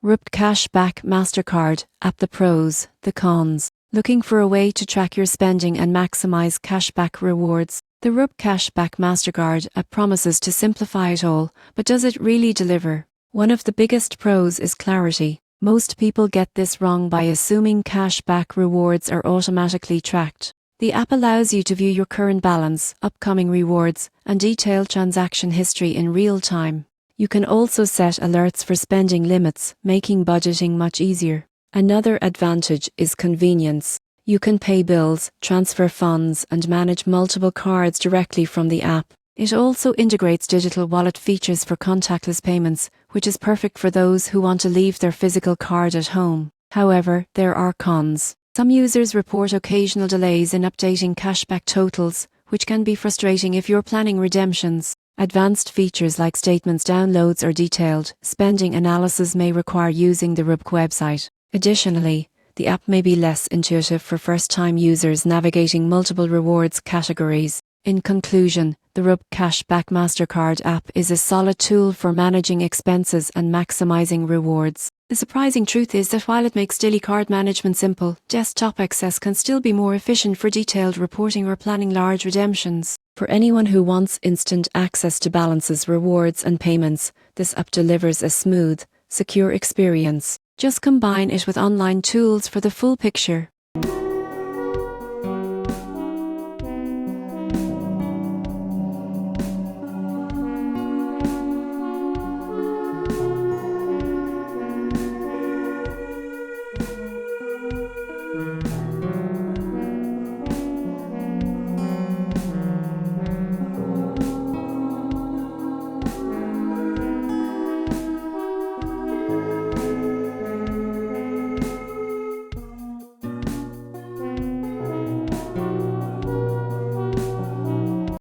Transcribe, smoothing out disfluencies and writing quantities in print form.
RBC Cashback Mastercard app. The pros, the cons. Looking for a way to track your spending and maximize cashback rewards? The RBC Cashback Mastercard app promises to simplify it all, but does it really deliver? One of the biggest pros is clarity. Most people get this wrong by assuming cashback rewards are automatically tracked. The app allows you to view your current balance, upcoming rewards, and detailed transaction history in real time. You can also set alerts for spending limits, making budgeting much easier. Another advantage is convenience. You can pay bills, transfer funds, and manage multiple cards directly from the app. It also integrates digital wallet features for contactless payments, which is perfect for those who want to leave their physical card at home. However, there are cons. Some users report occasional delays in updating cashback totals, which can be frustrating if you're planning redemptions. Advanced features like statements downloads or detailed spending analysis may require using the RBC website. Additionally, the app may be less intuitive for first-time users navigating multiple rewards categories. In conclusion, the RBC Cashback Mastercard app is a solid tool for managing expenses and maximizing rewards. The surprising truth is that while it makes daily card management simple, desktop access can still be more efficient for detailed reporting or planning large redemptions. For anyone who wants instant access to balances, rewards, and payments, this app delivers a smooth, secure experience. Just combine it with online tools for the full picture.